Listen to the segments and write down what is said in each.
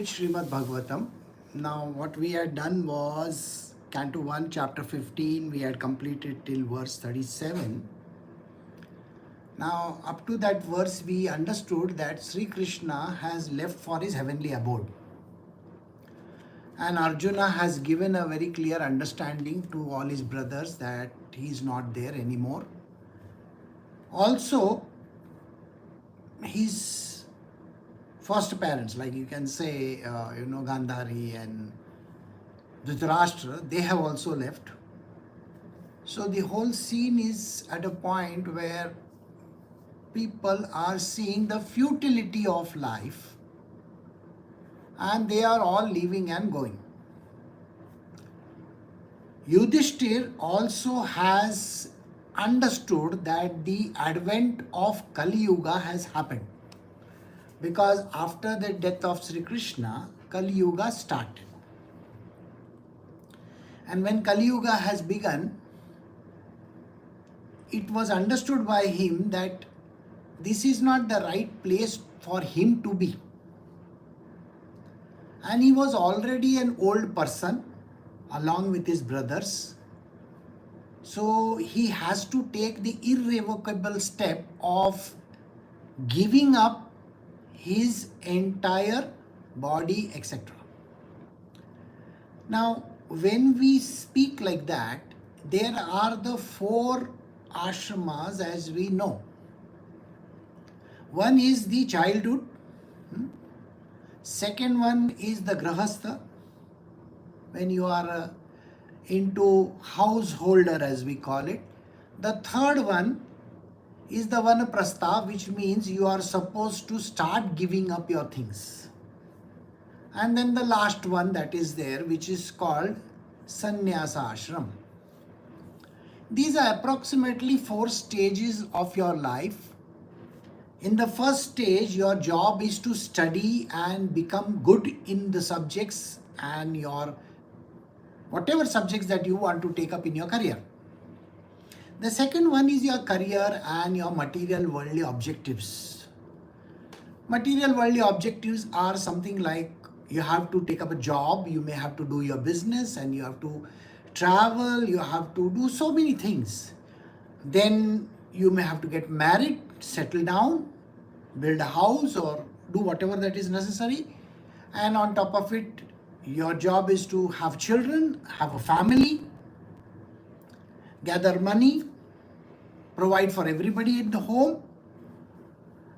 Srimad Bhagavatam. Now what we had done was Canto 1 chapter 15 we had completed till verse 37. Now up to that verse we understood that Sri Krishna has left for his heavenly abode. And Arjuna has given a very clear understanding to all his brothers that he is not there anymore. Also, his first parents, like you can say, Gandhari and Dhritarashtra, they have also left. So the whole scene is at a point where people are seeing the futility of life and they are all leaving and going. Yudhisthir also has understood that the advent of Kali Yuga has happened, because after the death of Sri Krishna, Kali Yuga started. And when Kali Yuga has begun, it was understood by him that this is not the right place for him to be. And he was already an old person along with his brothers. So he has to take the irrevocable step of giving up his entire body, etc. Now, when we speak like that, there are the 4 ashramas as we know. One is the childhood. Second one is the grahastha, when you are into householder as we call it. The third one is the vanaprastha, which means you are supposed to start giving up your things. And then the last one that is there, which is called Sanyas ashram. These are approximately 4 stages of your life. In the first stage, your job is to study and become good in the subjects and your whatever subjects that you want to take up in your career. The second one is your career and your material worldly objectives. Material worldly objectives are something like you have to take up a job, you may have to do your business, and you have to travel, you have to do so many things. Then you may have to get married, settle down, build a house, or do whatever that is necessary. And on top of it, your job is to have children, have a family, gather money, provide for everybody in the home,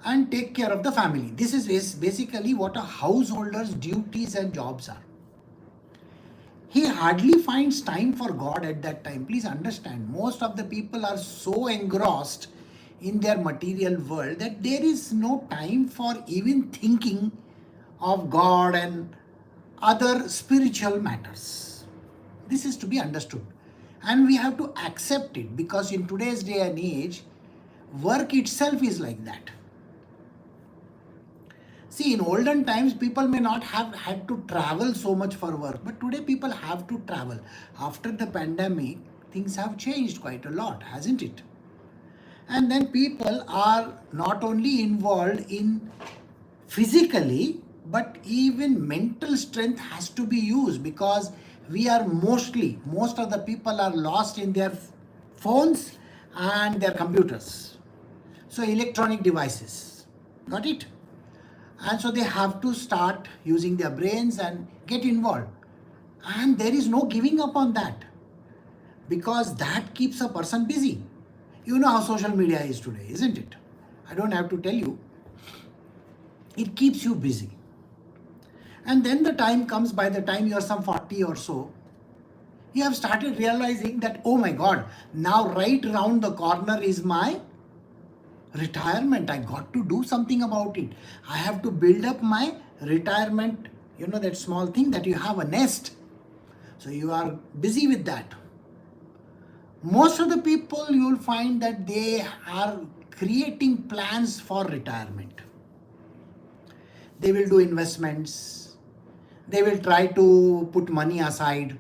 and take care of the family. This is basically what a householder's duties and jobs are. He hardly finds time for God at that time. Please understand, most of the people are so engrossed in their material world that there is no time for even thinking of God and other spiritual matters. This is to be understood. And we have to accept it, because in today's day and age, work itself is like that. See, in olden times, people may not have had to travel so much for work, but today people have to travel. After the pandemic, things have changed quite a lot, hasn't it? And then people are not only involved in physically, but even mental strength has to be used, because we are most of the people are lost in their phones and their computers. So electronic devices, got it? And so they have to start using their brains and get involved. And there is no giving up on that, because that keeps a person busy. You know how social media is today, isn't it? I don't have to tell you. It keeps you busy. And then the time comes, by the time you are some 40 or so, you have started realizing that, oh my God, now right around the corner is my retirement. I got to do something about it. I have to build up my retirement, that small thing that you have a nest. So you are busy with that. Most of the people, you will find that they are creating plans for retirement. They will do investments. They will try to put money aside.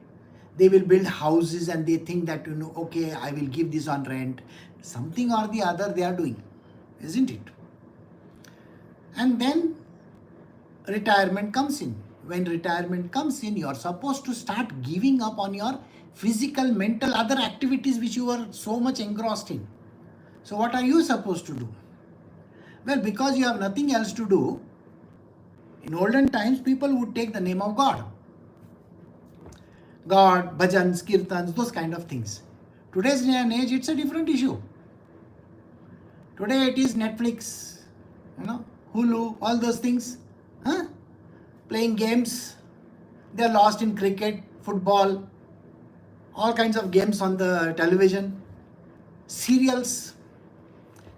They will build houses and they think that, okay, I will give this on rent. Something or the other they are doing, isn't it? And then retirement comes in. when retirement comes in, you are supposed to start giving up on your physical, mental, other activities which you were so much engrossed in. So what are you supposed to do? Well, because you have nothing else to do, in olden times, people would take the name of God. God, bhajans, kirtans, those kind of things. Today's day and age, it's a different issue. Today it is Netflix, Hulu, all those things. Playing games. They're lost in cricket, football, all kinds of games on the television, serials.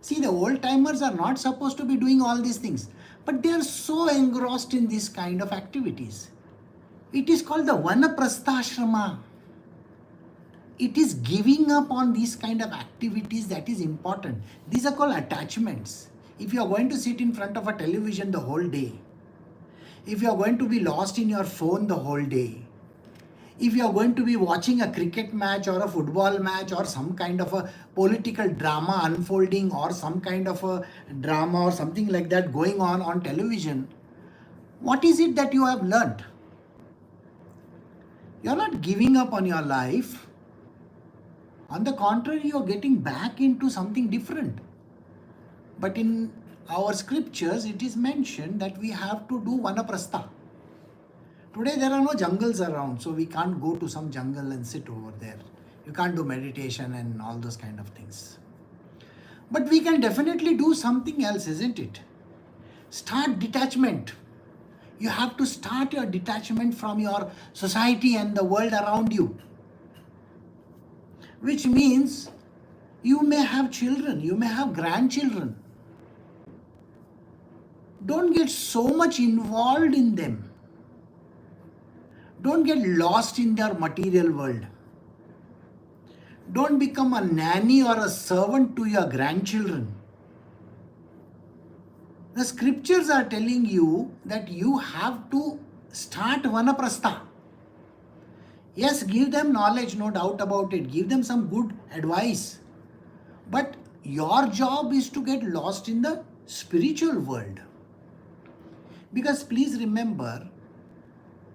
See, the old timers are not supposed to be doing all these things, but they are so engrossed in this kind of activities. It is called the Vanaprastha. It is giving up on these kind of activities that is important. These are called attachments. If you are going to sit in front of a television the whole day, if you are going to be lost in your phone the whole day, if you are going to be watching a cricket match or a football match or some kind of a political drama unfolding or some kind of a drama or something like that going on television, what is it that you have learnt? You are not giving up on your life. On the contrary, you are getting back into something different. But in our scriptures, it is mentioned that we have to do vanaprastha. Today there are no jungles around, so we can't go to some jungle and sit over there. You can't do meditation and all those kind of things. But we can definitely do something else, isn't it? Start detachment. You have to start your detachment from your society and the world around you. Which means you may have children, you may have grandchildren. Don't get so much involved in them. Don't get lost in their material world. Don't become a nanny or a servant to your grandchildren. The scriptures are telling you that you have to start vanaprastha. Yes, give them knowledge, no doubt about it. Give them some good advice. But your job is to get lost in the spiritual world. Because please remember,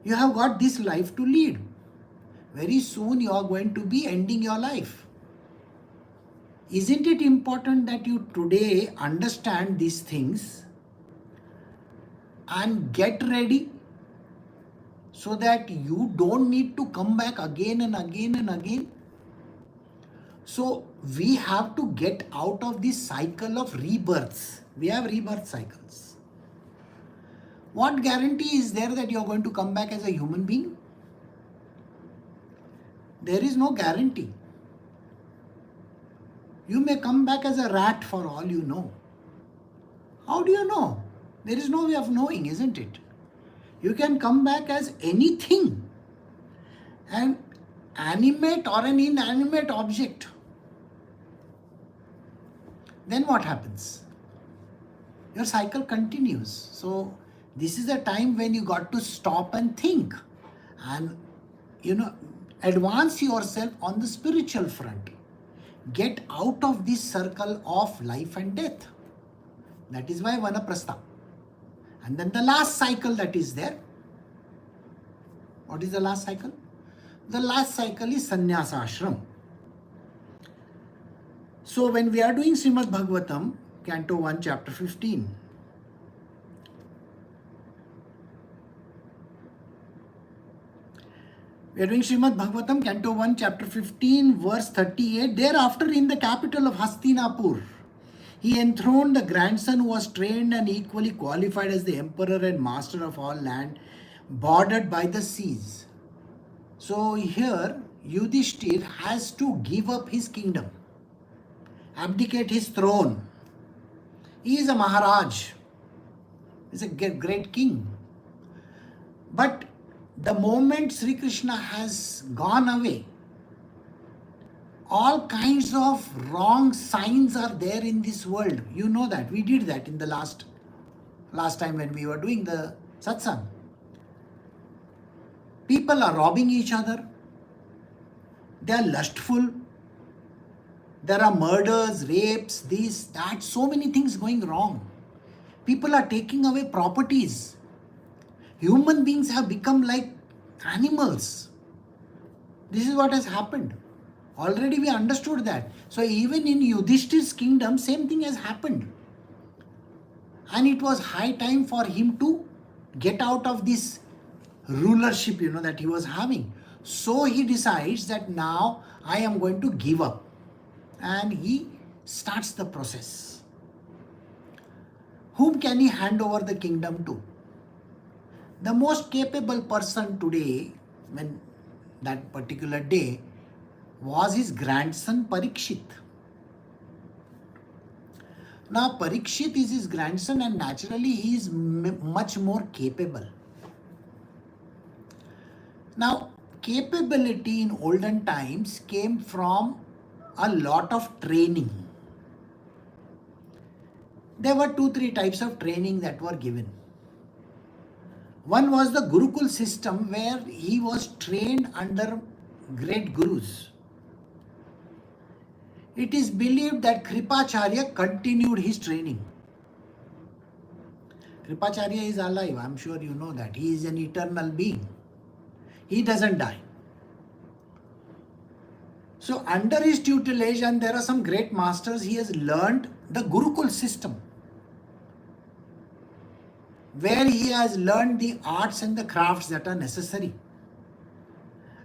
you have got this life to lead. Very soon you are going to be ending your life. Isn't it important that you today understand these things and get ready so that you don't need to come back again and again and again? So we have to get out of this cycle of rebirths. We have rebirth cycles. What guarantee is there that you are going to come back as a human being? There is no guarantee. You may come back as a rat for all you know. How do you know? There is no way of knowing, isn't it? You can come back as anything. An animate or an inanimate object. Then what happens? Your cycle continues. So this is a time when you got to stop and think and, advance yourself on the spiritual front. Get out of this circle of life and death. That is why vanaprastha. And then the last cycle that is there. What is the last cycle? The last cycle is Sanyas Ashram. So when we are doing Srimad Bhagavatam, Canto 1, Chapter 15, we are doing Srimad Bhagavatam, Canto 1, Chapter 15, verse 38. Thereafter, in the capital of Hastinapur, he enthroned the grandson who was trained and equally qualified as the emperor and master of all land, bordered by the seas. So here, Yudhisthir has to give up his kingdom, abdicate his throne. He is a Maharaj. He is a great king. But the moment Sri Krishna has gone away, all kinds of wrong signs are there in this world. You know that. We did that in the last time when we were doing the satsang. People are robbing each other. They are lustful. There are murders, rapes, this, that, so many things going wrong. People are taking away properties. Human beings have become like animals. This is what has happened. Already we understood that. So even in Yudhisthir's kingdom, same thing has happened. And it was high time for him to get out of this rulership, that he was having. So he decides that now I am going to give up. And he starts the process. Whom can he hand over the kingdom to? The most capable person today, when that particular day, was his grandson Parikshit. Now Parikshit is his grandson and naturally he is much more capable. Now capability in olden times came from a lot of training. There were 2-3 types of training that were given. One was the Gurukul system where he was trained under great gurus. It is believed that Kripacharya continued his training. Kripacharya is alive, I'm sure you know that. He is an eternal being. He doesn't die. So under his tutelage, and there are some great masters, he has learned the Gurukul system, where he has learned the arts and the crafts that are necessary.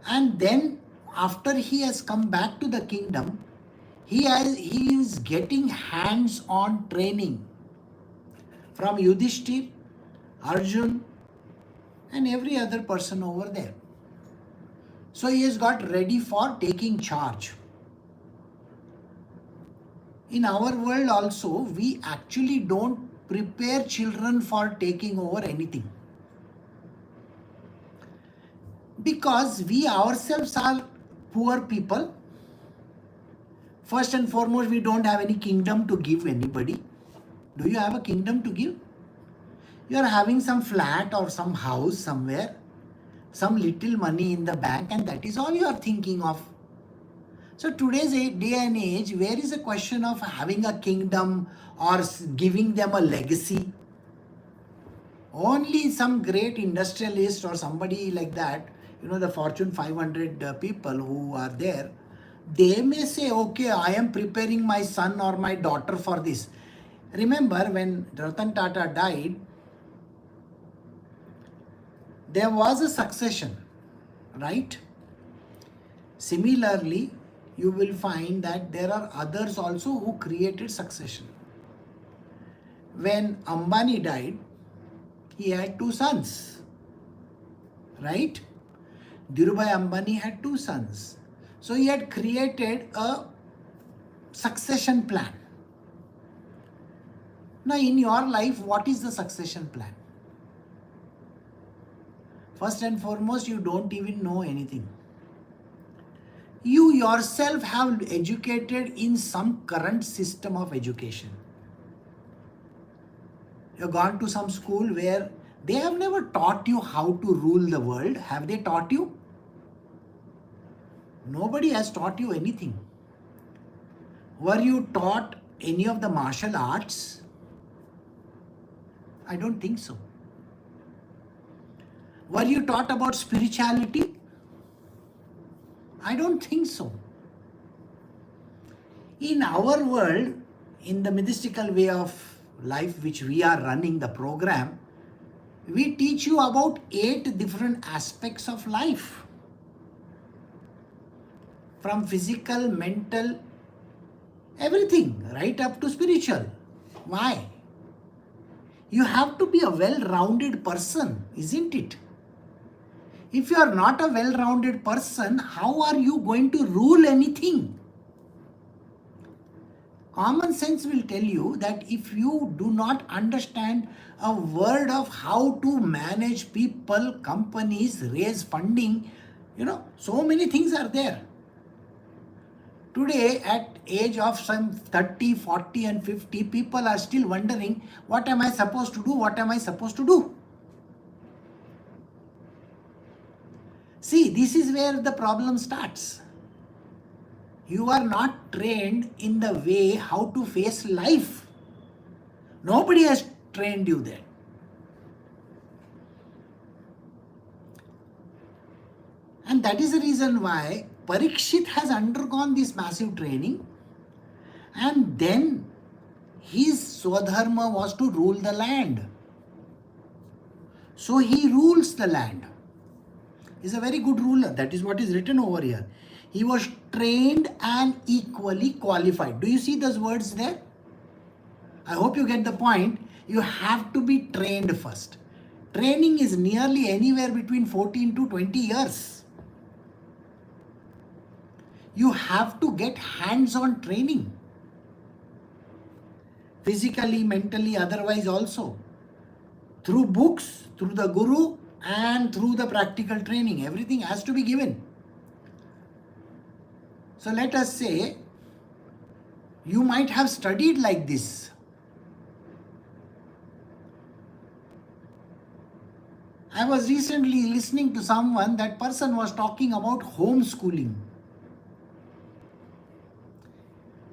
And then after he has come back to the kingdom, he is getting hands-on training from Yudhisthir, Arjun, and every other person over there. So he has got ready for taking charge. In our world also, we actually don't prepare children for taking over anything. Because we ourselves are poor people. First and foremost, we don't have any kingdom to give anybody. Do you have a kingdom to give? You are having some flat or some house somewhere, some little money in the bank, and that is all you are thinking of. So today's day and age, where is the question of having a kingdom or giving them a legacy? Only some great industrialist or somebody like that, the Fortune 500 people who are there, they may say, okay, I am preparing my son or my daughter for this. Remember when Ratan Tata died, there was a succession, right? Similarly, you will find that there are others also who created succession. When Ambani died, he had 2 sons, right? Dhirubhai Ambani had 2 sons. So he had created a succession plan. Now in your life, what is the succession plan? First and foremost, you don't even know anything. You yourself have educated in some current system of education. You have gone to some school where they have never taught you how to rule the world. Have they taught you? Nobody has taught you anything. Were you taught any of the martial arts? I don't think so. Were you taught about spirituality? I don't think so. In our world, in the mystical way of life which we are running the program, we teach you about 8 different aspects of life. From physical, mental, everything, right up to spiritual. Why? You have to be a well-rounded person, isn't it? If you are not a well-rounded person, how are you going to rule anything? Common sense will tell you that if you do not understand a word of how to manage people, companies, raise funding, so many things are there. Today, at age of some 30, 40 and 50, people are still wondering, what am I supposed to do? What am I supposed to do? See, this is where the problem starts. You are not trained in the way how to face life. Nobody has trained you there. And that is the reason why Parikshit has undergone this massive training, and then his Swadharma was to rule the land. So he rules the land. He's a very good ruler. That is what is written over here. He was trained and equally qualified. Do you see those words there? I hope you get the point. You have to be trained first. Training is nearly anywhere between 14 to 20 years. You have to get hands-on training. Physically, mentally, otherwise also. Through books, through the guru, and through the practical training. Everything has to be given. So let us say, you might have studied like this. I was recently listening to someone, that person was talking about homeschooling.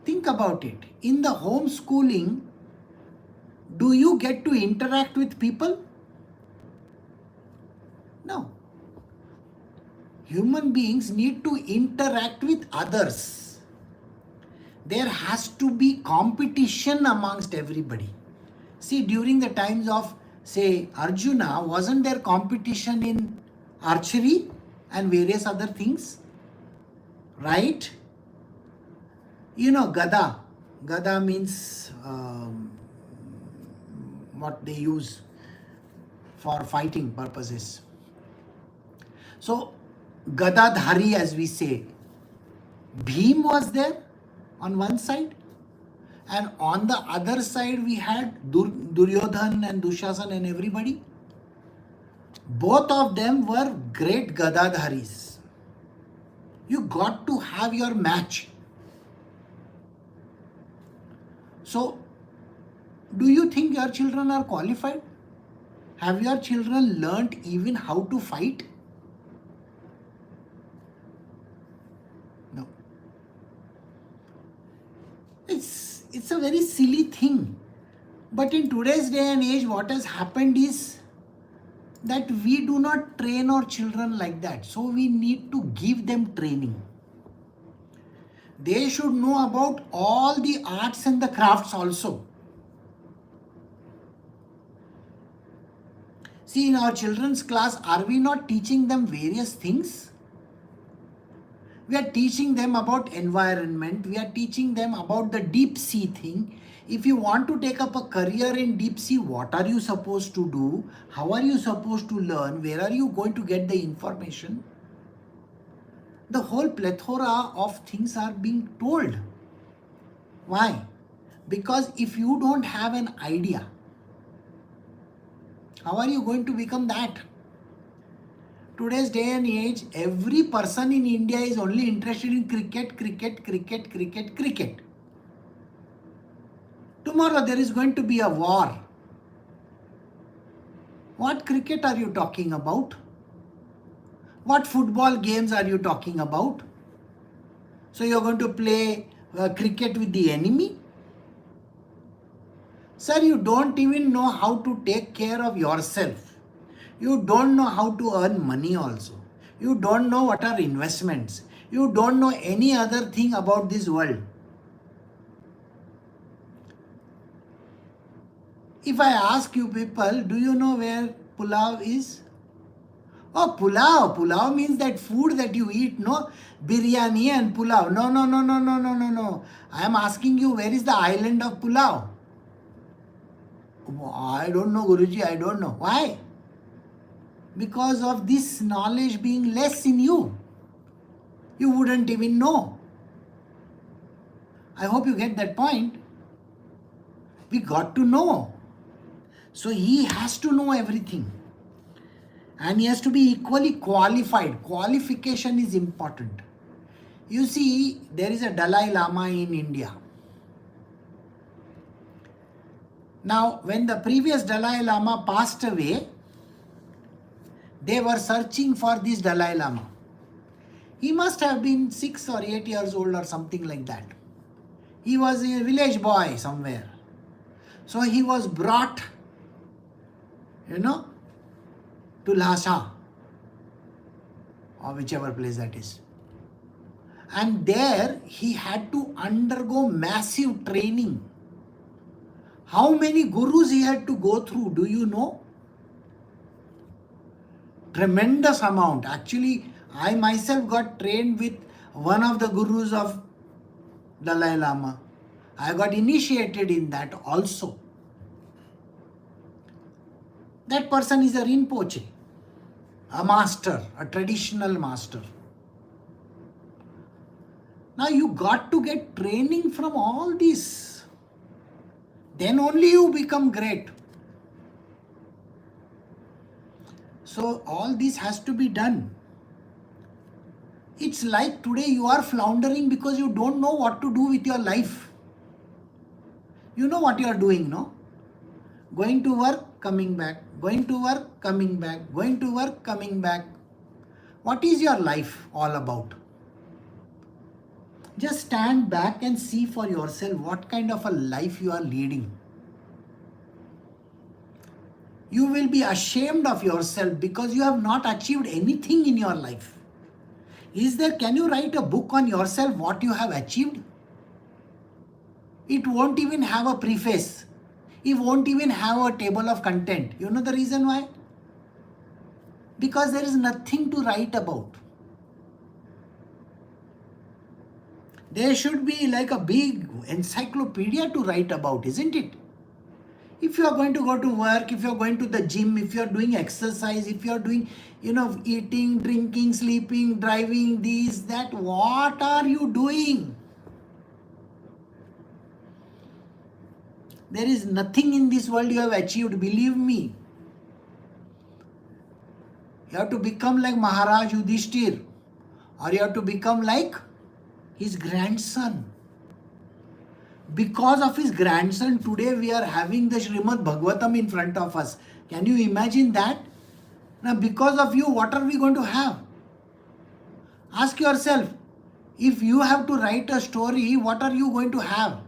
Think about it. In the homeschooling, do you get to interact with people? No. Human beings need to interact with others. There has to be competition amongst everybody. See, during the times of, say, Arjuna, wasn't there competition in archery and various other things? Right? You know, Gada. Gada means what they use for fighting purposes. So, Gadadhari, as we say, Bhim was there on one side, and on the other side we had Duryodhan and Dushasan and everybody. Both of them were great Gadadharis. You got to have your match. So, do you think your children are qualified? Have your children learnt even how to fight? No. It's a very silly thing. But in today's day and age, what has happened is that we do not train our children like that. So we need to give them training. They should know about all the arts and the crafts also. See, in our children's class, are we not teaching them various things? We are teaching them about environment. We are teaching them about the deep sea thing. If you want to take up a career in deep sea, what are you supposed to do? How are you supposed to learn? Where are you going to get the information? The whole plethora of things are being told. Why? Because if you don't have an idea, how are you going to become that? Today's day and age, every person in India is only interested in cricket. Tomorrow there is going to be a war. What cricket are you talking about? What football games are you talking about? So you're going to play cricket with the enemy? Sir, you don't even know how to take care of yourself. You don't know how to earn money also. You don't know what are investments. You don't know any other thing about this world. If I ask you people, do you know where pulao is? Oh, pulao. Pulao means that food that you eat, no? Biryani and pulao. No. I am asking you, where is the island of Pulao? I don't know, Guruji, I don't know. Why? Because of this knowledge being less in you. You wouldn't even know. I hope you get that point. We got to know. So he has to know everything. And he has to be equally qualified. Qualification is important. You see, there is a Dalai Lama in India. Now, when the previous Dalai Lama passed away, they were searching for this Dalai Lama. He must have been 6 or 8 years old or something like that. He was a village boy somewhere. So he was brought, to Lhasa. or whichever place that is. And there he had to undergo massive training. How many gurus he had to go through, do you know? Tremendous amount. Actually, I myself got trained with one of the gurus of Dalai Lama. I got initiated in that also. That person is a Rinpoche, a master, a traditional master. Now you got to get training from all this. Then only you become great. So all this has to be done. It's like today you are floundering because you don't know what to do with your life. You know what you are doing, no? Going to work, coming back. Going to work, coming back. Going to work, coming back. What is your life all about? Just stand back and see for yourself what kind of a life you are leading. You will be ashamed of yourself because you have not achieved anything in your life. Can you write a book on yourself, what you have achieved? It won't even have a preface. It won't even have a table of content. You know the reason why? Because there is nothing to write about. There should be like a big encyclopedia to write about, isn't it? If you are going to go to work, if you are going to the gym, if you are doing exercise, if you are doing, eating, drinking, sleeping, driving, this, that, what are you doing? There is nothing in this world you have achieved, believe me. You have to become like Maharaj Yudhisthir, or you have to become like his grandson. Because of his grandson, today we are having the Srimad Bhagavatam in front of us. Can you imagine that? Now, because of you, what are we going to have? Ask yourself, if you have to write a story, what are you going to have?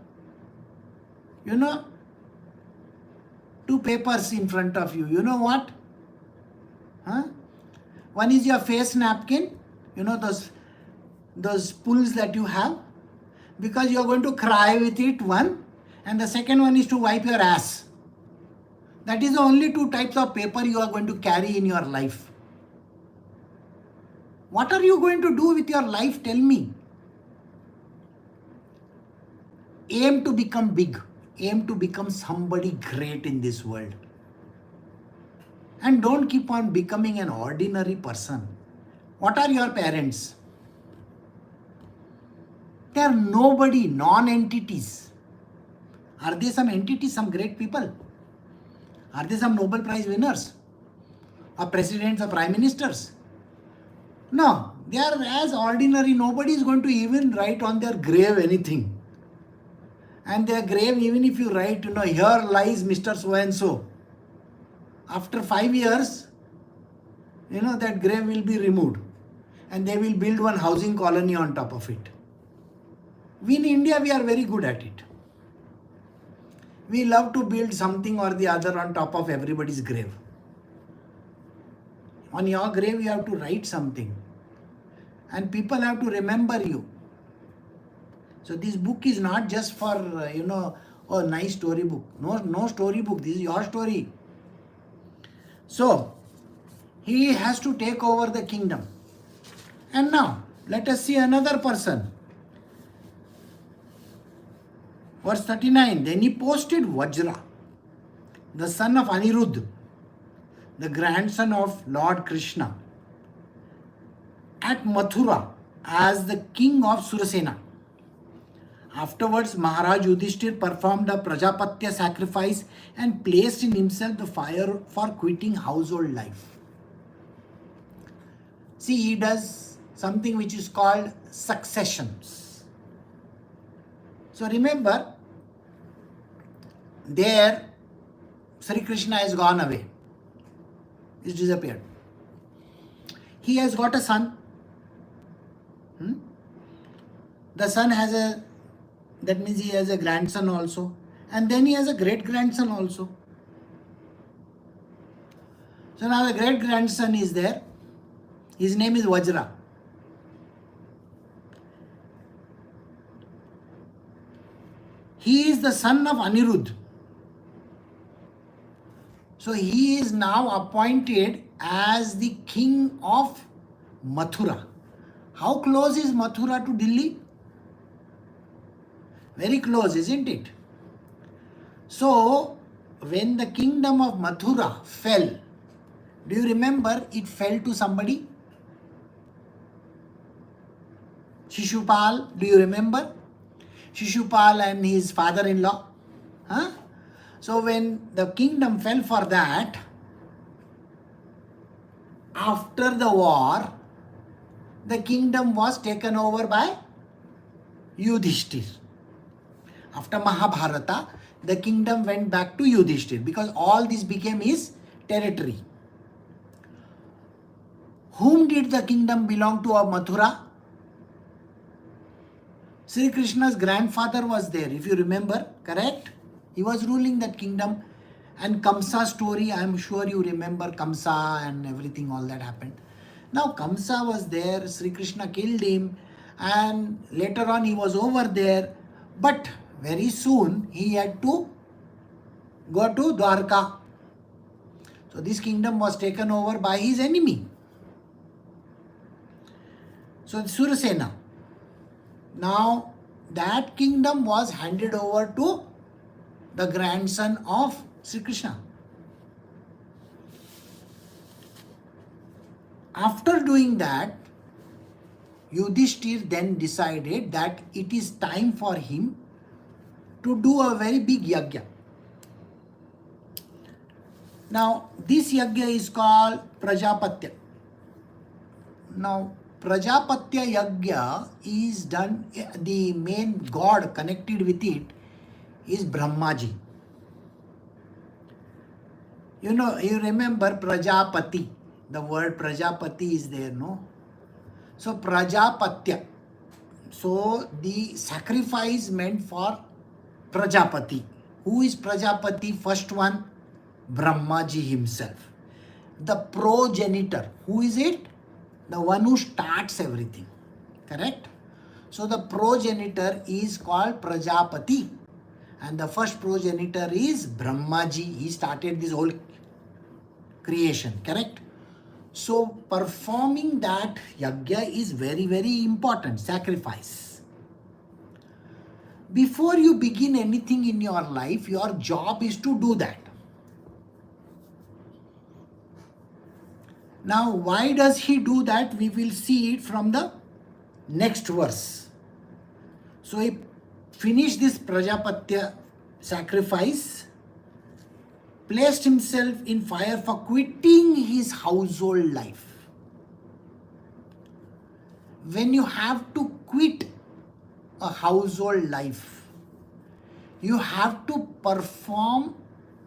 2 papers in front of you. You know what? One is your face napkin, those pulls that you have, because you are going to cry with it, one, and the second one is to wipe your ass. That is the only 2 types of paper you are going to carry in your life. What are you going to do with your life? Tell me. Aim to become big. Aim to become somebody great in this world. And don't keep on becoming an ordinary person. What are your parents? They are nobody, non-entities. Are they some entities, some great people? Are they some Nobel Prize winners? Or presidents or prime ministers? No, they are as ordinary. Nobody is going to even write on their grave anything. And their grave, even if you write, here lies Mr. So-and-so. After 5 years, that grave will be removed. And they will build one housing colony on top of it. We in India, we are very good at it. We love to build something or the other on top of everybody's grave. On your grave, you have to write something. And people have to remember you. So this book is not just for, a nice story book. No story book. This is your story. So, he has to take over the kingdom. And now, let us see another person. Verse 39, then he posted Vajra, the son of Aniruddha, the grandson of Lord Krishna, at Mathura as the king of Surasena. Afterwards, Maharaj Yudhisthir performed a Prajapatdya sacrifice and placed in himself the fire for quitting household life. See, he does something which is called successions. So remember, there Sri Krishna has gone away. He's disappeared. He has got a son. The son has that means he has a grandson also. And then he has a great grandson also. So now the great grandson is there. His name is Vajra. He is the son of Anirudh. So he is now appointed as the king of Mathura. How close is Mathura to Delhi? Very close, isn't it? So when the kingdom of Mathura fell, do you remember it fell to somebody? Shishupal, do you remember? Shishupal and his father-in-law. Huh? So when the kingdom fell for that, after the war, the kingdom was taken over by Yudhisthir. After Mahabharata, the kingdom went back to Yudhisthir because all this became his territory. Whom did the kingdom belong to of Mathura? Sri Krishna's grandfather was there, if you remember, correct? He was ruling that kingdom. And Kamsa story, I am sure you remember Kamsa and everything, all that happened. Now Kamsa was there, Sri Krishna killed him, and later on he was over there. But very soon he had to go to Dwarka. So this kingdom was taken over by his enemy. So Surasena. Now that kingdom was handed over to the grandson of Sri Krishna. After doing that, Yudhishthir then decided that it is time for him to do a very big yagna. Now this yagna is called Prajapatdya. Now Prajapatdya yagna is done, the main god connected with it is Brahmaji. You know, you remember Prajapati. The word Prajapati is there, no? So Prajapatya. So the sacrifice meant for Prajapati. Who is Prajapati? First one, Brahmaji himself. The progenitor. Who is it? The one who starts everything. Correct? So the progenitor is called Prajapati. And the first progenitor is Brahmaji. He started this whole creation. Correct? So performing that yagna is very, very important. Sacrifice. Before you begin anything in your life, your job is to do that. Now, why does he do that? We will see it from the next verse. So he finished this Prajapatya sacrifice, placed himself in fire for quitting his household life. When you have to quit a household life, you have to perform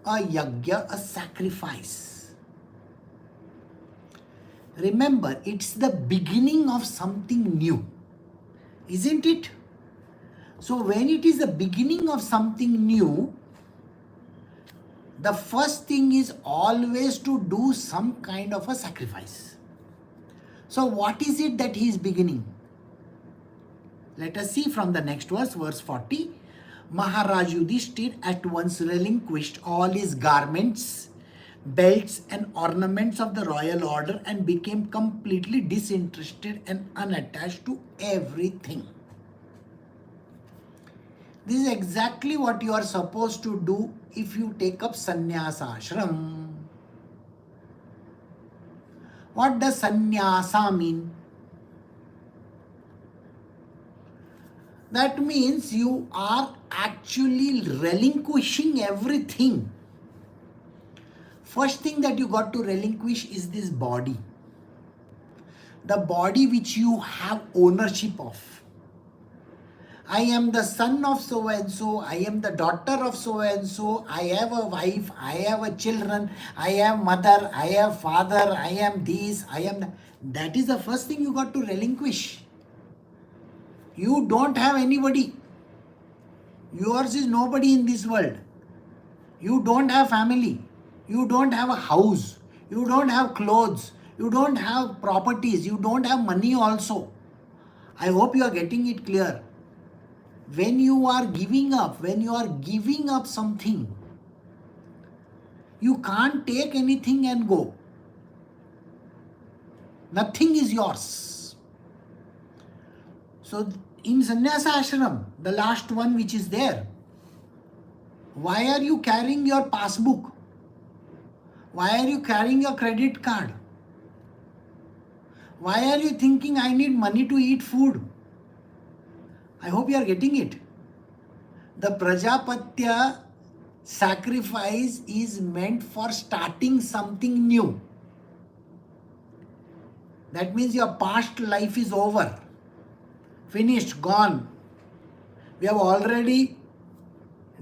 a yagna, a sacrifice. Remember, it's the beginning of something new, isn't it? So when it is the beginning of something new, the first thing is always to do some kind of a sacrifice. So what is it that he is beginning? Let us see from the next verse, verse 40. Maharaj Yudhishthir at once relinquished all his garments, belts and ornaments of the royal order and became completely disinterested and unattached to everything. This is exactly what you are supposed to do if you take up Sanyas Ashram. What does Sanyasa mean? That means you are actually relinquishing everything. First thing that you got to relinquish is this body. The body which you have ownership of. I am the son of so and so, I am the daughter of so and so, I have a wife, I have a children, I have mother, I have father, I am this, I am that. That is the first thing you got to relinquish. You don't have anybody. Yours is nobody in this world. You don't have family. You don't have a house. You don't have clothes. You don't have properties. You don't have money also. I hope you are getting it clear. When you are giving up something, you can't take anything and go. Nothing is yours. So in Sanyas Ashram, the last one which is there, why are you carrying your passbook? Why are you carrying your credit card? Why are you thinking I need money to eat food? I hope you are getting it. The Prajapatdya sacrifice is meant for starting something new. That means your past life is over. Finished, gone. We have already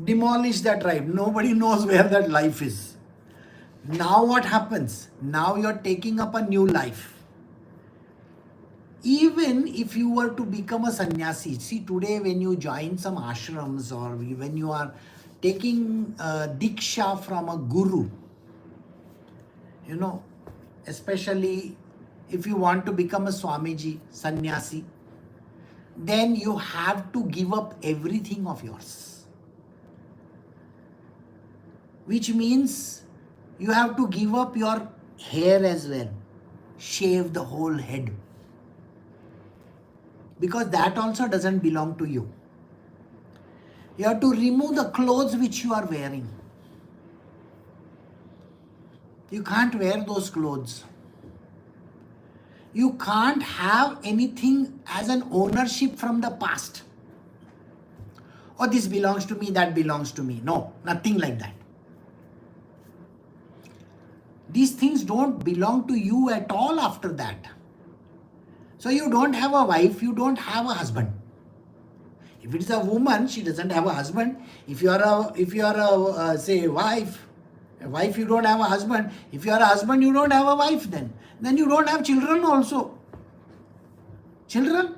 demolished that tribe. Nobody knows where that life is. Now what happens? Now you are taking up a new life. Even if you were to become a sannyasi, see today when you join some ashrams or when you are taking diksha from a guru, especially if you want to become a Swamiji, sannyasi, then you have to give up everything of yours. Which means you have to give up your hair as well. Shave the whole head. Because that also doesn't belong to you. You have to remove the clothes which you are wearing. You can't wear those clothes. You can't have anything as an ownership from the past. Oh, this belongs to me, that belongs to me. No, nothing like that. These things don't belong to you at all after that. So you don't have a wife, you don't have a husband. If it is a woman, she doesn't have a husband. If you are a say wife, you don't have a husband. If you are a husband, you don't have a wife then. Then you don't have children also. Children,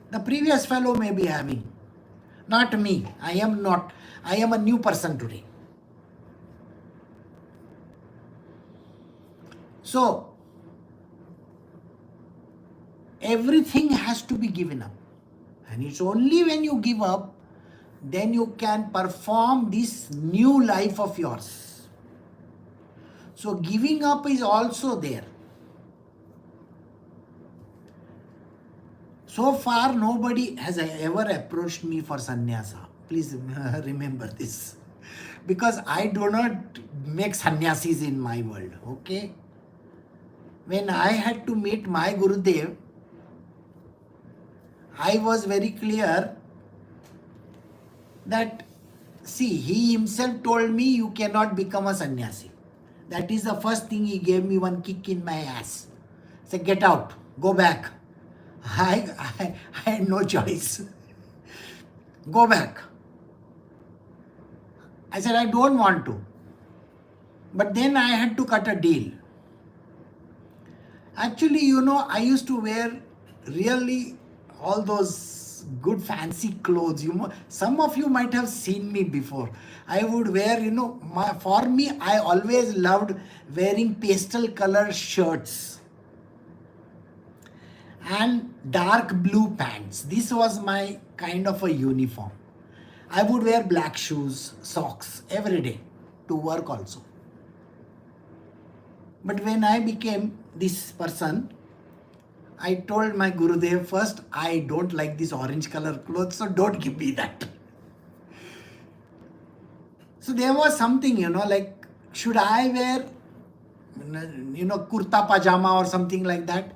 the previous fellow may be having. Not me. I am not. I am a new person today. So, everything has to be given up. And it's only when you give up, then you can perform this new life of yours. So giving up is also there. So far, nobody has ever approached me for sannyasa. Please remember this. Because I do not make sannyasis in my world. Okay? When I had to meet my Gurudev, I was very clear that, see, he himself told me you cannot become a sannyasi. That is the first thing. He gave me one kick in my ass. Said, get out, go back. I had no choice. Go back. I said, I don't want to. But then I had to cut a deal. Actually, I used to wear really all those good fancy clothes. Some of you might have seen me before. I would wear, for me, I always loved wearing pastel color shirts and dark blue pants. This was my kind of a uniform. I would wear black shoes, socks every day to work also. But when I became this person, I told my Gurudev first, I don't like this orange color clothes, so don't give me that. So there was something, like, should I wear, kurta pajama or something like that?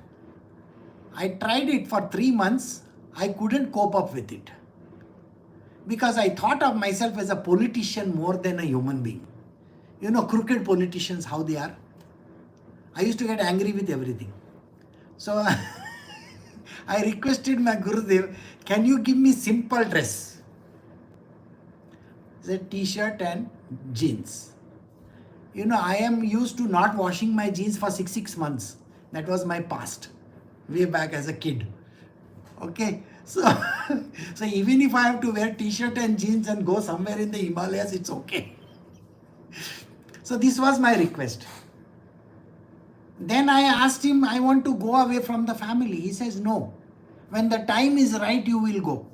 I tried it for 3 months. I couldn't cope up with it. Because I thought of myself as a politician more than a human being. Crooked politicians, how they are. I used to get angry with everything. So I requested my Gurudev, can you give me simple dress? He said t-shirt and jeans. I am used to not washing my jeans for 6 months. That was my past, way back as a kid. Okay, so even if I have to wear t-shirt and jeans and go somewhere in the Himalayas, it's okay. So this was my request. Then I asked him, I want to go away from the family. He says, no. When the time is right, you will go.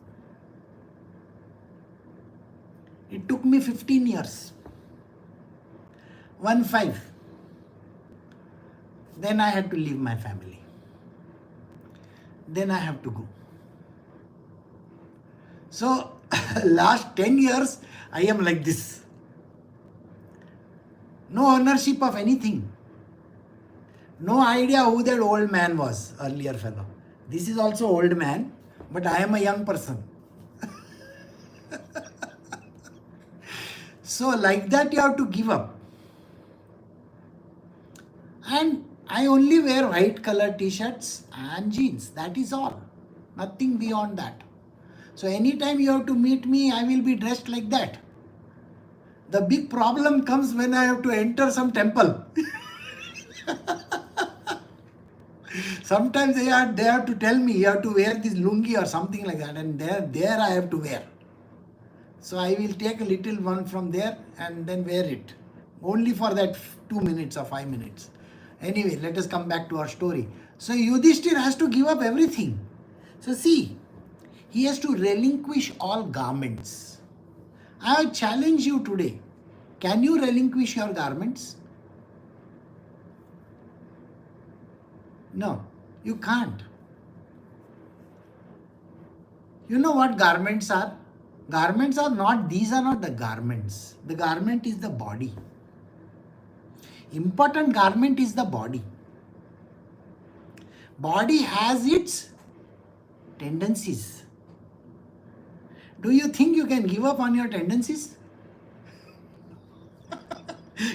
It took me 15 years. 1-5. Then I had to leave my family. Then I have to go. So, last 10 years, I am like this. No ownership of anything. No idea who that old man was, earlier fellow. This is also old man, but I am a young person. So like that you have to give up. And I only wear white color t-shirts and jeans. That is all. Nothing beyond that. So anytime you have to meet me, I will be dressed like that. The big problem comes when I have to enter some temple. Sometimes they have to tell me you have to wear this lungi or something like that, and there I have to wear. So I will take a little one from there and then wear it. Only for that 2 minutes or 5 minutes. Anyway, let us come back to our story. So Yudhisthir has to give up everything. So see, he has to relinquish all garments. I challenge you today. Can you relinquish your garments? No, you can't. You know what garments are? Garments are not, these are not the garments. The garment is the body. Important garment is the body. Body has its tendencies. Do you think you can give up on your tendencies?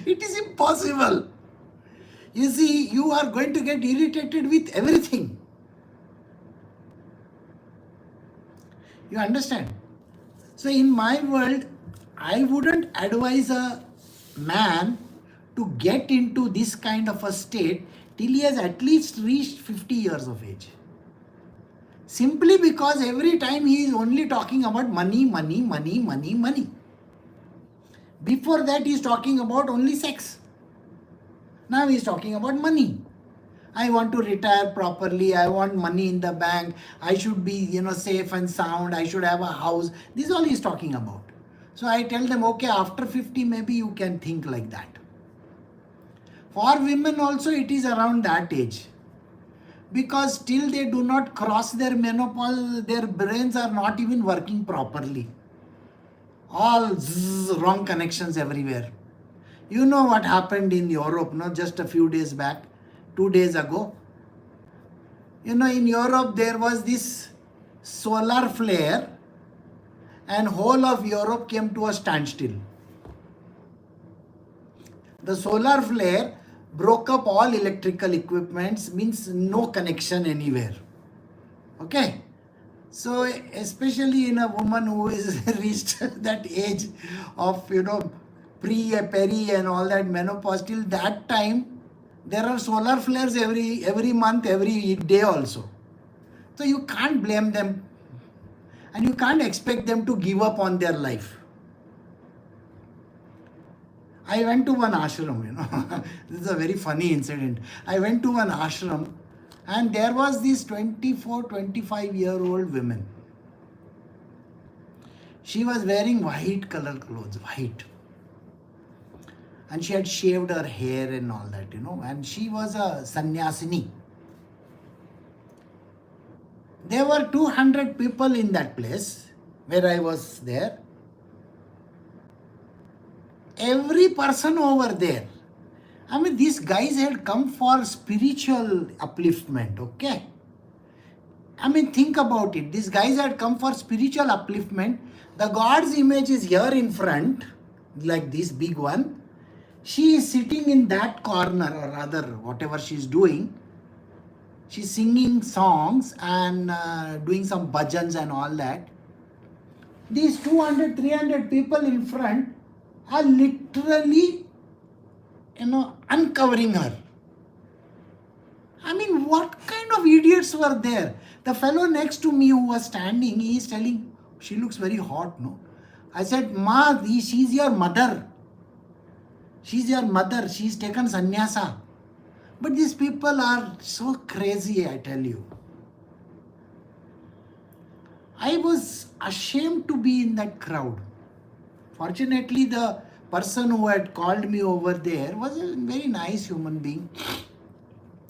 It is impossible. You see, you are going to get irritated with everything. You understand? So in my world, I wouldn't advise a man to get into this kind of a state till he has at least reached 50 years of age. Simply because every time he is only talking about money, money, money, money, money. Before that he is talking about only sex. Now he is talking about money. I want to retire properly. I want money in the bank. I should be, safe and sound. I should have a house. This is all he is talking about. So I tell them, okay, after 50, maybe you can think like that. For women also, it is around that age. Because till they do not cross their menopause, their brains are not even working properly. All wrong connections everywhere. You know what happened in Europe, just a few days back, 2 days ago. In Europe there was this solar flare and whole of Europe came to a standstill. The solar flare broke up all electrical equipments, means no connection anywhere. Okay? So especially in a woman who is reached that age of, peri and all that menopause, till that time, there are solar flares every month, every day also. So you can't blame them and you can't expect them to give up on their life. I went to one ashram, this is a very funny incident. I went to one ashram and there was this 24, 25-year-old woman. She was wearing white color clothes, white. And she had shaved her hair and all that, and she was a sannyasini. There were 200 people in that place where I was there. Every person over there, these guys had come for spiritual upliftment, okay? Think about it. These guys had come for spiritual upliftment. The God's image is here in front, like this big one. She is sitting in that corner, or rather, whatever she is doing. She's singing songs and doing some bhajans and all that. These 200, 300 people in front are literally, uncovering her. What kind of idiots were there? The fellow next to me who was standing, he is telling, she looks very hot, no? I said, Ma, she's your mother. She's your mother. She's taken sannyasa. But these people are so crazy, I tell you. I was ashamed to be in that crowd. Fortunately, the person who had called me over there was a very nice human being,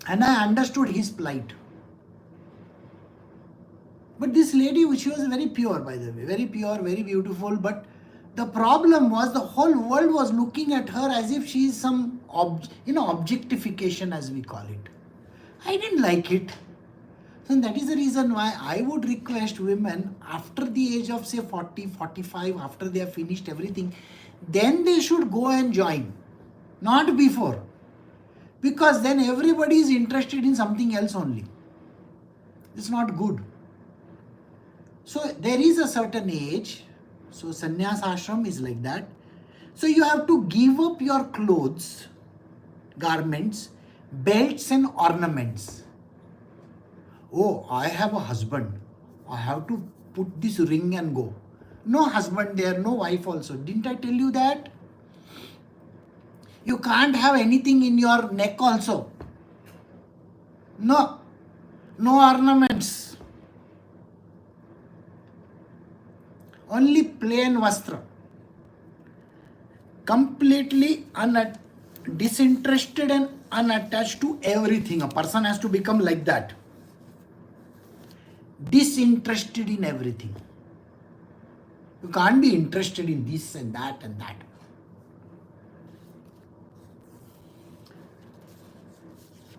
and I understood his plight. But this lady, she was very pure, by the way, very pure, very beautiful. But the problem was the whole world was looking at her as if she is some objectification, as we call it. I didn't like it. And that is the reason why I would request women after the age of say 40, 45, after they have finished everything, then they should go and join. Not before. Because then everybody is interested in something else only. It's not good. So there is a certain age. So Sanyas Ashram is like that. So you have to give up your clothes, garments, belts and ornaments. Oh, I have a husband. I have to put this ring and go. No husband there, no wife also. Didn't I tell you that? You can't have anything in your neck also. No. No ornaments. Only plain vastra. Completely disinterested and unattached to everything. A person has to become like that. Disinterested in everything. You can't be interested in this and that and that.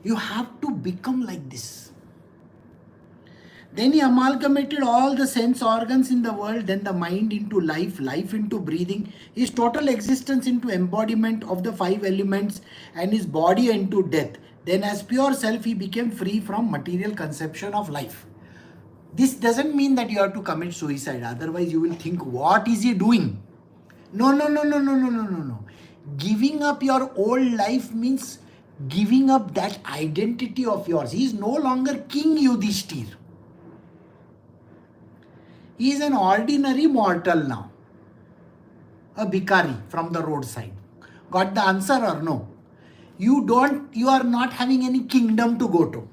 You have to become like this. Then he amalgamated all the sense organs in the world, then the mind into life, life into breathing, his total existence into embodiment of the 5 elements, and his body into death. Then as pure self, he became free from material conception of life. This doesn't mean that you have to commit suicide. Otherwise, you will think, what is he doing? No. Giving up your old life means giving up that identity of yours. He is no longer King Yudhisthir. He is an ordinary mortal now. A bhikari from the roadside. Got the answer or no? You are not having any kingdom to go to.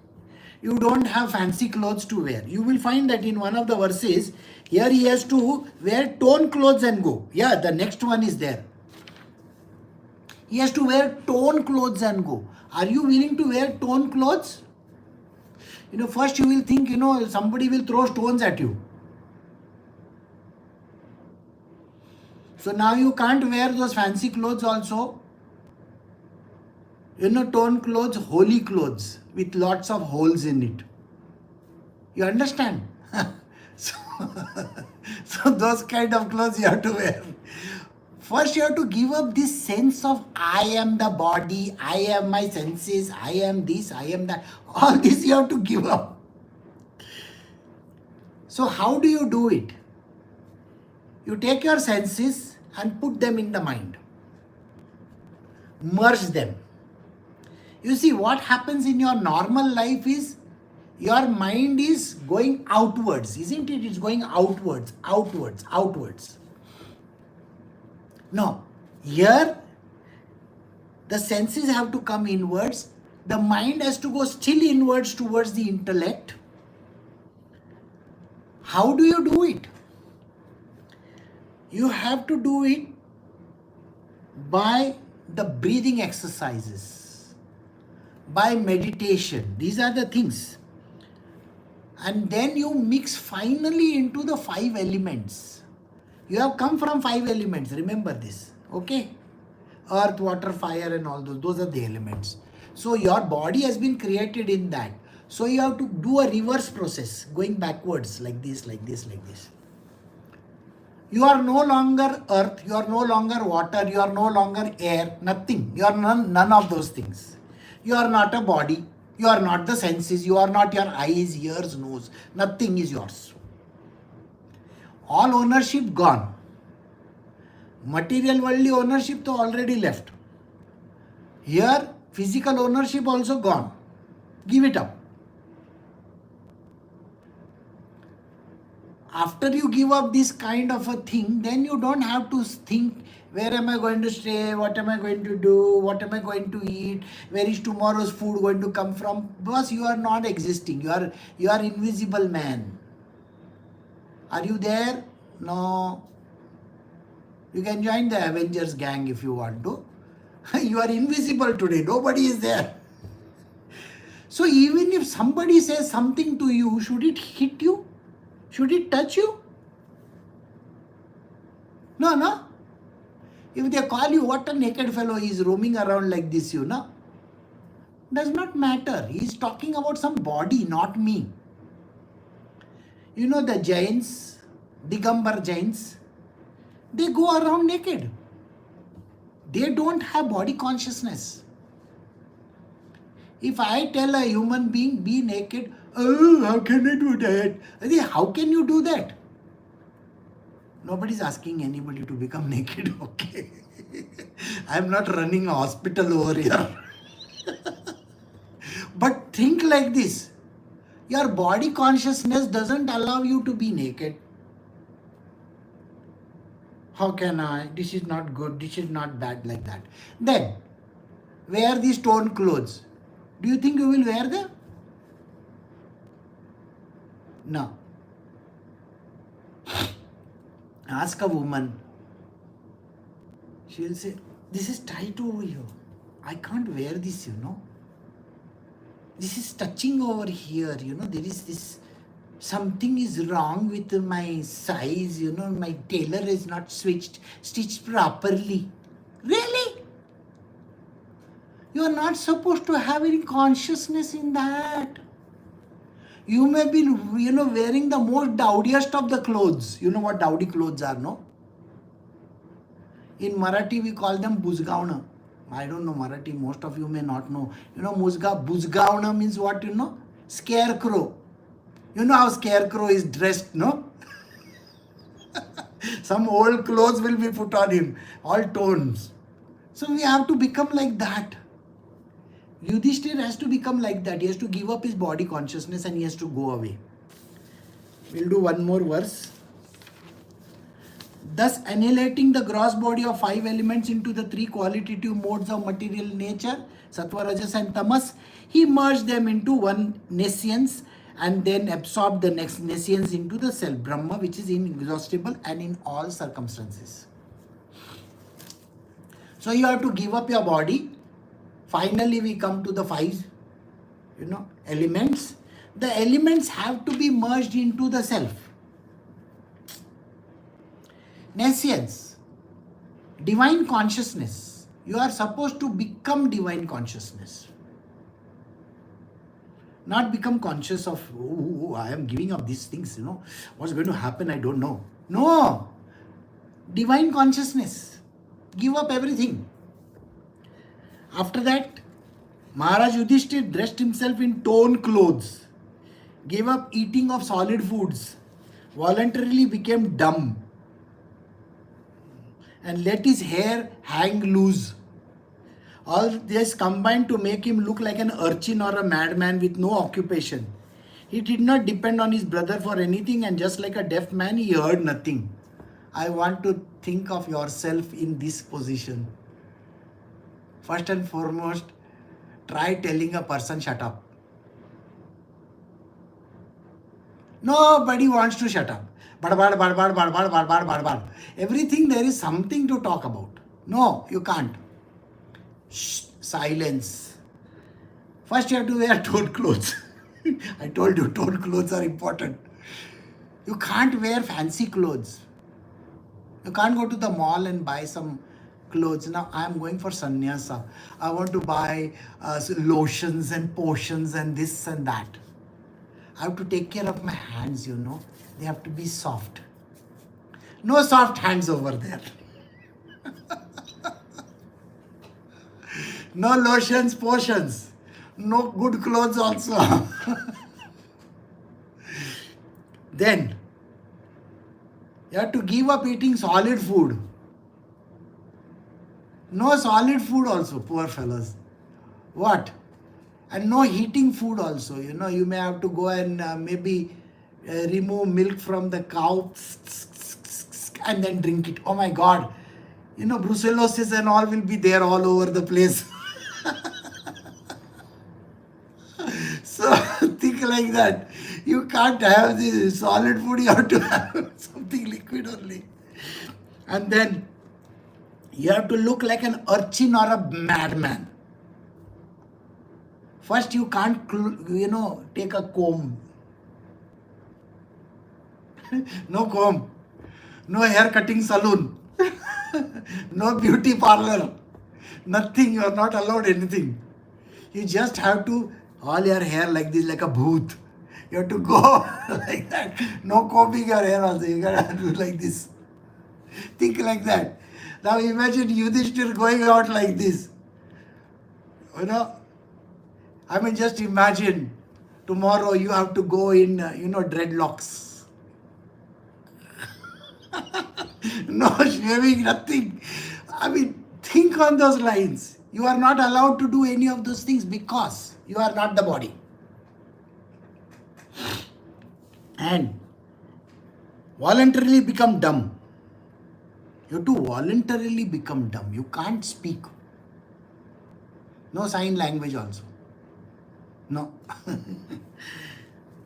You don't have fancy clothes to wear. You will find that in one of the verses, here he has to wear torn clothes and go. Yeah, the next one is there. He has to wear torn clothes and go. Are you willing to wear torn clothes? First you will think, somebody will throw stones at you. So now you can't wear those fancy clothes also. Torn clothes, holy clothes with lots of holes in it. You understand? So those kind of clothes you have to wear. First you have to give up this sense of I am the body, I am my senses, I am this, I am that. All this you have to give up. So how do you do it? You take your senses and put them in the mind. Merge them. You see, what happens in your normal life is your mind is going outwards, isn't it? It's going outwards. No, here the senses have to come inwards. The mind has to go still inwards towards the intellect. How do you do it? You have to do it by the breathing exercises, by meditation. These are the things. And then you mix finally into the 5 elements. You have come from 5 elements, remember this, okay? Earth, water, fire and all those are the elements. So your body has been created in that. So you have to do a reverse process, going backwards like this. You are no longer earth, you are no longer water, you are no longer air, nothing. You are none of those things. You are not a body, you are not the senses, you are not your eyes, ears, nose. Nothing is yours. All ownership gone. Material worldly ownership to already left. Here, physical ownership also gone. Give it up. After you give up this kind of a thing, then you don't have to think, where am I going to stay, what am I going to do, what am I going to eat, where is tomorrow's food going to come from, because you are not existing. You are invisible man. Are you there? No. You can join the Avengers gang if you want to. You are invisible today. Nobody is there. So even if somebody says something to you, should it hit you? Should it touch you? No. If they call you, what a naked fellow, he is roaming around like this, does not matter. He is talking about some body, not me. The Jains, Digambar Jains, they go around naked. They don't have body consciousness. If I tell a human being, be naked, oh, how can I do that? How can you do that? Nobody's asking anybody to become naked, okay? I'm not running a hospital over here. But think like this. Your body consciousness doesn't allow you to be naked. How can I? This is not good. This is not bad, like that. Then, wear these torn clothes. Do you think you will wear them? No. Ask a woman. She will say, this is tight over here. I can't wear this, This is touching over here, There is this, something is wrong with my size, My tailor is not stitched properly. Really? You are not supposed to have any consciousness in that. You may be, wearing the most dowdiest of the clothes. You know what dowdy clothes are, no? In Marathi, we call them buzgauna. I don't know Marathi. Most of you may not know. Buzgauna means what, Scarecrow. You know how scarecrow is dressed, no? Some old clothes will be put on him. All tones. So we have to become like that. Yudhisthir has to become like that. He has to give up his body consciousness and he has to go away. We'll do one more verse. Thus annihilating the gross body of 5 elements into the 3 qualitative modes of material nature, Sattva, Rajas and Tamas, he merged them into one nescience and then absorbed the next nescience into the self, Brahma, which is inexhaustible and in all circumstances. So you have to give up your body. Finally, we come to the 5, elements. The elements have to be merged into the self. Nescience, divine consciousness. You are supposed to become divine consciousness. Not become conscious of, I am giving up these things, What's going to happen, I don't know. No. Divine consciousness. Give up everything. After that, Maharaj Yudhisthir dressed himself in torn clothes, gave up eating of solid foods, voluntarily became dumb, and let his hair hang loose. All this combined to make him look like an urchin or a madman with no occupation. He did not depend on his brother for anything, and just like a deaf man, he heard nothing. I want to think of yourself in this position. First and foremost, try telling a person, shut up. Nobody wants to shut up. Everything there is something to talk about. No, you can't. Shh, silence. First you have to wear torn clothes. I told you, torn clothes are important. You can't wear fancy clothes. You can't go to the mall and buy some clothes. Now I am going for Sanyas. I want to buy lotions and potions and this and that. I have to take care of my hands, They have to be soft. No soft hands over there. No lotions, potions. No good clothes also. Then, you have to give up eating solid food. No solid food also, poor fellows. What? And no heating food also. You may have to go and maybe remove milk from the cow and then drink it. Oh my God. Brucellosis and all will be there all over the place. So think like that. You can't have the solid food, you have to have something liquid only. And then you have to look like an urchin or a madman. First, you can't, take a comb. No comb. No hair cutting salon. No beauty parlor. Nothing. You are not allowed anything. You just have to, all your hair like this, like a booth. You have to go like that. No combing your hair also. You gotta do like this. Think like that. Now imagine Yudhisthir going out like this. Just imagine tomorrow you have to go in, dreadlocks. No shaving, nothing. Think on those lines. You are not allowed to do any of those things because you are not the body. And voluntarily become dumb. You have to voluntarily become dumb. You can't speak. No sign language also. No.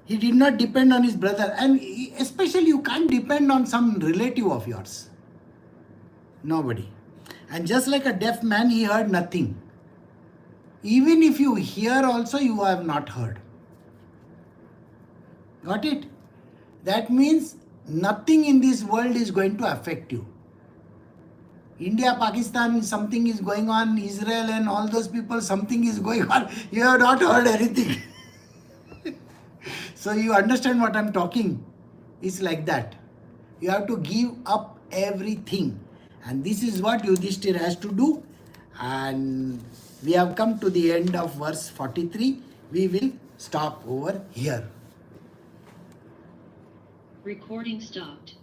He did not depend on his brother. And especially you can't depend on some relative of yours. Nobody. And just like a deaf man, he heard nothing. Even if you hear also, you have not heard. Got it? That means nothing in this world is going to affect you. India, Pakistan, something is going on. Israel and all those people, something is going on. You have not heard anything. So you understand what I'm talking. It's like that. You have to give up everything. And this is what Yudhisthir has to do. And we have come to the end of verse 43. We will stop over here. Recording stopped.